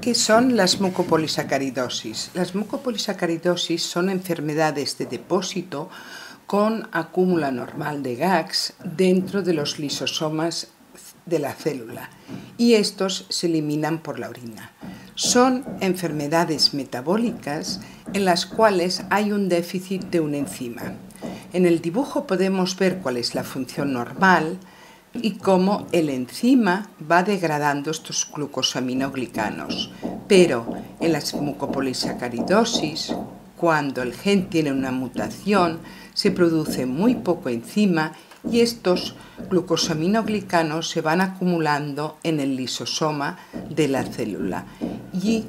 ¿Qué son las mucopolisacaridosis? Las mucopolisacaridosis son enfermedades de depósito con acúmulo anormal de GAGs dentro de los lisosomas de la célula y estos se eliminan por la orina. Son enfermedades metabólicas en las cuales hay un déficit de una enzima. En el dibujo podemos ver cuál es la función normal y cómo el enzima va degradando estos glucosaminoglicanos. Pero en las mucopolisacaridosis, cuando el gen tiene una mutación, se produce muy poco enzima y estos glucosaminoglicanos se van acumulando en el lisosoma de la célula y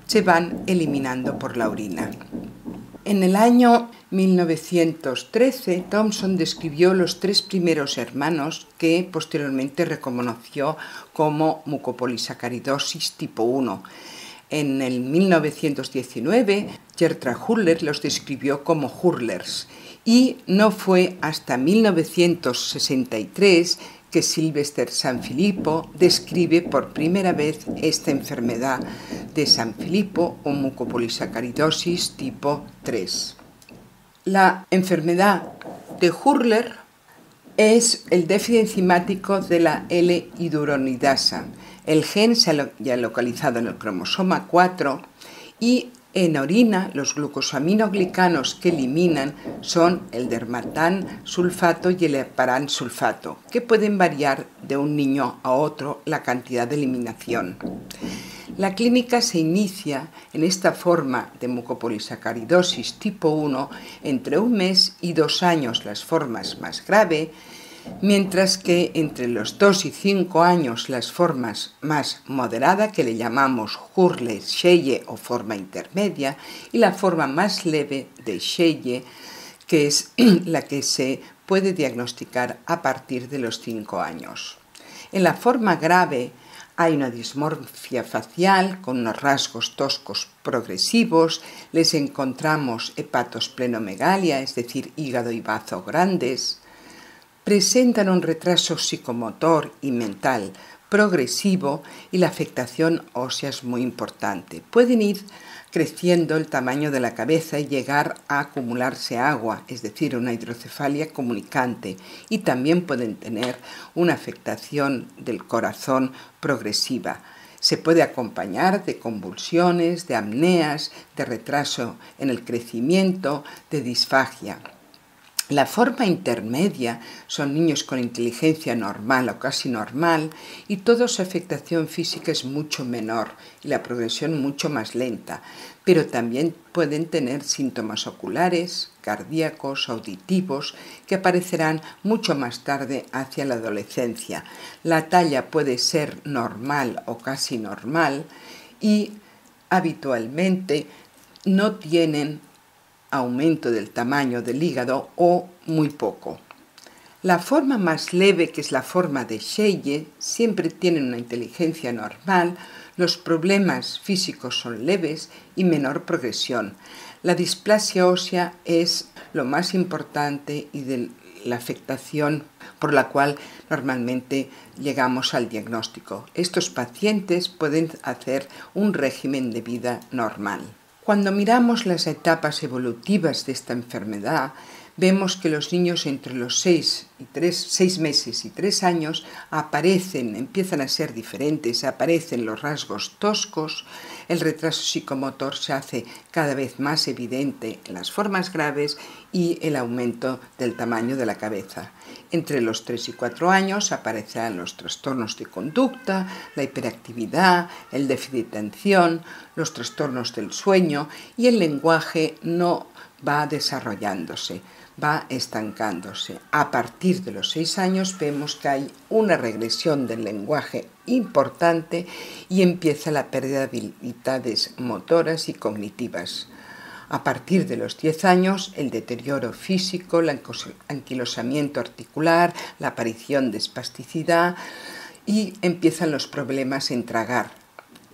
se van eliminando por la orina. En el año 1913, Thomson describió los 3 primeros hermanos que posteriormente reconoció como mucopolisacaridosis tipo 1. En el 1919, Gertrude Hurler los describió como Hurlers y no fue hasta 1963 que Sylvester Sanfilippo describe por primera vez esta enfermedad de Sanfilippo o mucopolisacaridosis tipo 3. La enfermedad de Hurler es el déficit enzimático de la L-hidroronidasa. El gen se ha localizado en el cromosoma 4 y en orina los glucosaminoglicanos que eliminan son el dermatan sulfato y el heparan sulfato, que pueden variar de un niño a otro la cantidad de eliminación. La clínica se inicia en esta forma de mucopolisacaridosis tipo 1 entre 1 mes y 2 años las formas más graves, mientras que entre los 2 y 5 años las formas más moderadas, que le llamamos Hurler-Schelle o forma intermedia, y la forma más leve de Schelle, que es la que se puede diagnosticar a partir de los 5 años. En la forma grave hay una dismorfia facial con unos rasgos toscos progresivos, les encontramos hepatosplenomegalia, es decir, hígado y bazo grandes. Presentan un retraso psicomotor y mental progresivo y la afectación ósea es muy importante. Pueden ir creciendo el tamaño de la cabeza y llegar a acumularse agua, es decir, una hidrocefalia comunicante, y también pueden tener una afectación del corazón progresiva. Se puede acompañar de convulsiones, de apneas, de retraso en el crecimiento, de disfagia. La forma intermedia son niños con inteligencia normal o casi normal y toda su afectación física es mucho menor y la progresión mucho más lenta, pero también pueden tener síntomas oculares, cardíacos, auditivos, que aparecerán mucho más tarde hacia la adolescencia. La talla puede ser normal o casi normal y habitualmente no tienen aumento del tamaño del hígado o muy poco. La forma más leve, que es la forma de Schelle, siempre tienen una inteligencia normal, los problemas físicos son leves y menor progresión. La displasia ósea es lo más importante y de la afectación por la cual normalmente llegamos al diagnóstico. Estos pacientes pueden hacer un régimen de vida normal. Cuando miramos las etapas evolutivas de esta enfermedad, vemos que los niños entre los 6 meses y 3 años empiezan a ser diferentes, aparecen los rasgos toscos, el retraso psicomotor se hace cada vez más evidente en las formas graves y el aumento del tamaño de la cabeza. Entre los 3 y 4 años aparecerán los trastornos de conducta, la hiperactividad, el déficit de atención, los trastornos del sueño y el lenguaje no va desarrollándose, va estancándose. A partir de los 6 años vemos que hay una regresión del lenguaje importante y empieza la pérdida de habilidades motoras y cognitivas. A partir de los 10 años, el deterioro físico, el anquilosamiento articular, la aparición de espasticidad y empiezan los problemas en tragar,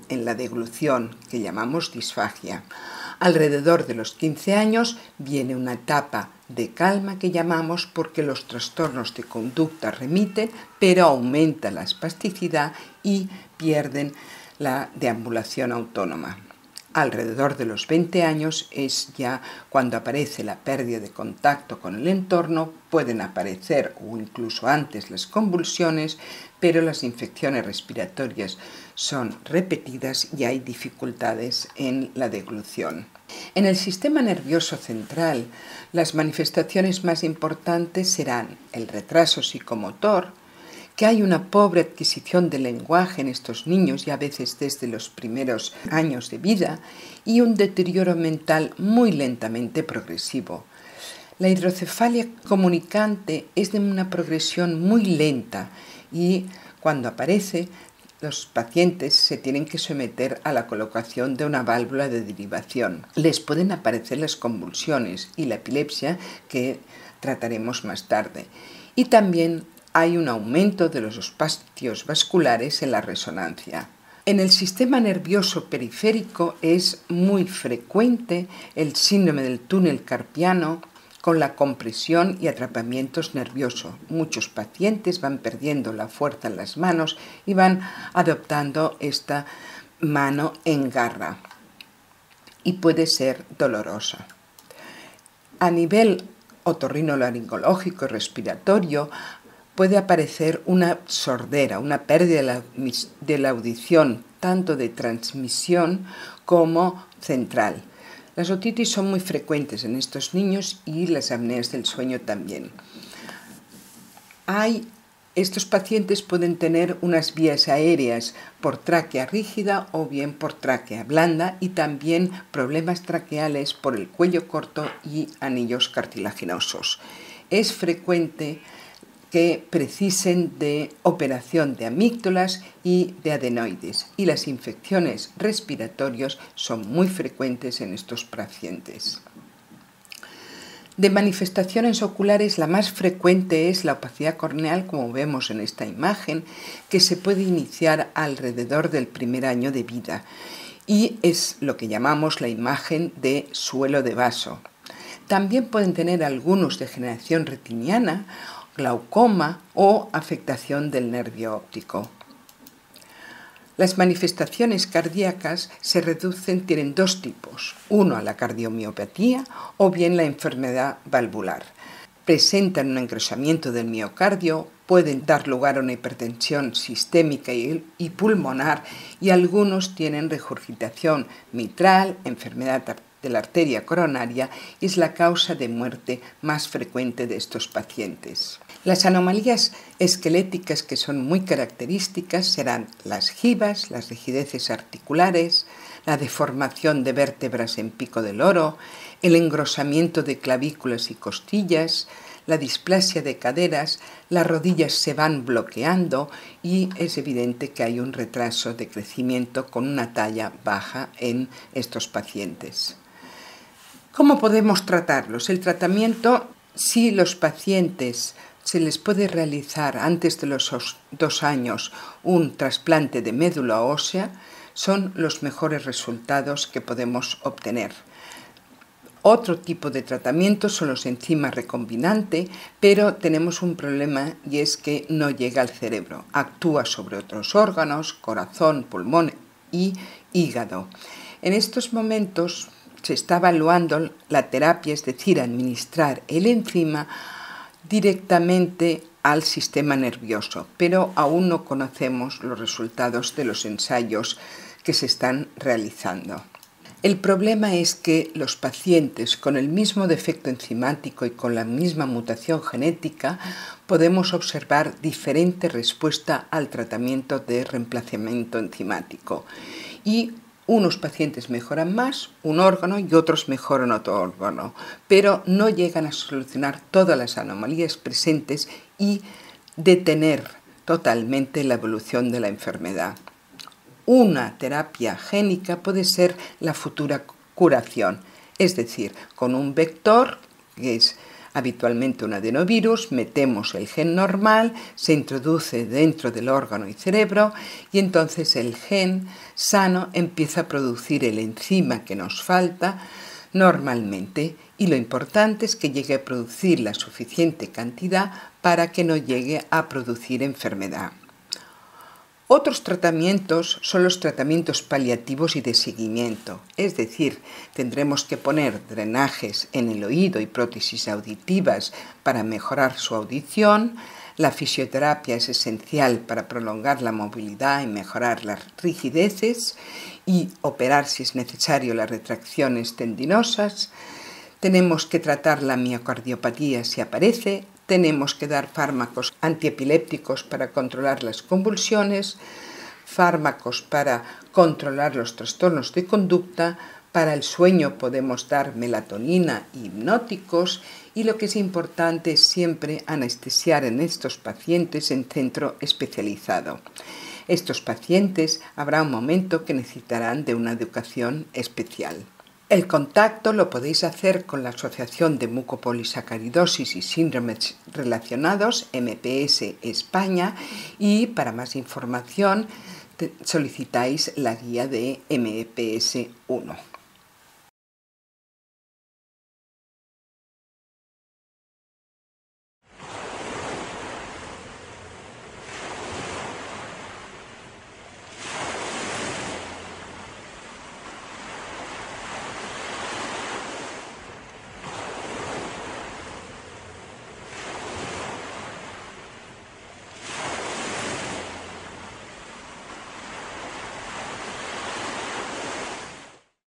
en la deglución, que llamamos disfagia. Alrededor de los 15 años viene una etapa de calma que llamamos porque los trastornos de conducta remiten, pero aumenta la espasticidad y pierden la deambulación autónoma. Alrededor de los 20 años es ya cuando aparece la pérdida de contacto con el entorno, pueden aparecer o incluso antes las convulsiones, pero las infecciones respiratorias son repetidas y hay dificultades en la deglución. En el sistema nervioso central, las manifestaciones más importantes serán el retraso psicomotor, que hay una pobre adquisición del lenguaje en estos niños y a veces desde los primeros años de vida, y un deterioro mental muy lentamente progresivo. La hidrocefalia comunicante es de una progresión muy lenta y cuando aparece, los pacientes se tienen que someter a la colocación de una válvula de derivación. Les pueden aparecer las convulsiones y la epilepsia que trataremos más tarde. Y también hay un aumento de los espacios vasculares en la resonancia. En el sistema nervioso periférico es muy frecuente el síndrome del túnel carpiano con la compresión y atrapamientos nerviosos. Muchos pacientes van perdiendo la fuerza en las manos y van adoptando esta mano en garra y puede ser dolorosa. A nivel otorrinolaringológico y respiratorio, puede aparecer una sordera, una pérdida de la audición, tanto de transmisión como central. Las otitis son muy frecuentes en estos niños y las apneas del sueño también. Estos pacientes pueden tener unas vías aéreas por tráquea rígida o bien por tráquea blanda y también problemas traqueales por el cuello corto y anillos cartilaginosos. Es frecuente que precisen de operación de amígdalas y de adenoides, y las infecciones respiratorias son muy frecuentes en estos pacientes. De manifestaciones oculares, la más frecuente es la opacidad corneal, como vemos en esta imagen, que se puede iniciar alrededor del primer año de vida, y es lo que llamamos la imagen de suelo de vaso. También pueden tener algunos degeneración retiniana, glaucoma o afectación del nervio óptico. Las manifestaciones cardíacas tienen dos tipos, uno a la cardiomiopatía o bien la enfermedad valvular. Presentan un engrosamiento del miocardio, pueden dar lugar a una hipertensión sistémica y pulmonar y algunos tienen regurgitación mitral, enfermedad de la arteria coronaria y es la causa de muerte más frecuente de estos pacientes. Las anomalías esqueléticas que son muy características serán las gibas, las rigideces articulares, la deformación de vértebras en pico del loro, el engrosamiento de clavículas y costillas, la displasia de caderas, las rodillas se van bloqueando y es evidente que hay un retraso de crecimiento con una talla baja en estos pacientes. ¿Cómo podemos tratarlos? El tratamiento, si los pacientes se les puede realizar antes de los 2 años un trasplante de médula ósea, son los mejores resultados que podemos obtener. Otro tipo de tratamiento son los enzimas recombinantes, pero tenemos un problema y es que no llega al cerebro. Actúa sobre otros órganos, corazón, pulmón y hígado. En estos momentos se está evaluando la terapia, es decir, administrar el enzima directamente al sistema nervioso, pero aún no conocemos los resultados de los ensayos que se están realizando. El problema es que los pacientes con el mismo defecto enzimático y con la misma mutación genética podemos observar diferente respuesta al tratamiento de reemplazamiento enzimático y unos pacientes mejoran más un órgano y otros mejoran otro órgano, pero no llegan a solucionar todas las anomalías presentes y detener totalmente la evolución de la enfermedad. Una terapia génica puede ser la futura curación, es decir, con un vector, que es habitualmente un adenovirus, metemos el gen normal, se introduce dentro del órgano y cerebro y entonces el gen sano empieza a producir el enzima que nos falta normalmente y lo importante es que llegue a producir la suficiente cantidad para que no llegue a producir enfermedad. Otros tratamientos son los tratamientos paliativos y de seguimiento, es decir, tendremos que poner drenajes en el oído y prótesis auditivas para mejorar su audición. La fisioterapia es esencial para prolongar la movilidad y mejorar las rigideces y operar si es necesario las retracciones tendinosas. Tenemos que tratar la miocardiopatía si aparece. Tenemos que dar fármacos antiepilépticos para controlar las convulsiones, fármacos para controlar los trastornos de conducta. Para el sueño podemos dar melatonina y hipnóticos, y lo que es importante es siempre anestesiar en estos pacientes en centro especializado. Estos pacientes habrá un momento que necesitarán de una educación especial. El contacto lo podéis hacer con la Asociación de Mucopolisacaridosis y Síndromes Relacionados, MPS España, y para más información solicitáis la guía de MPS 1.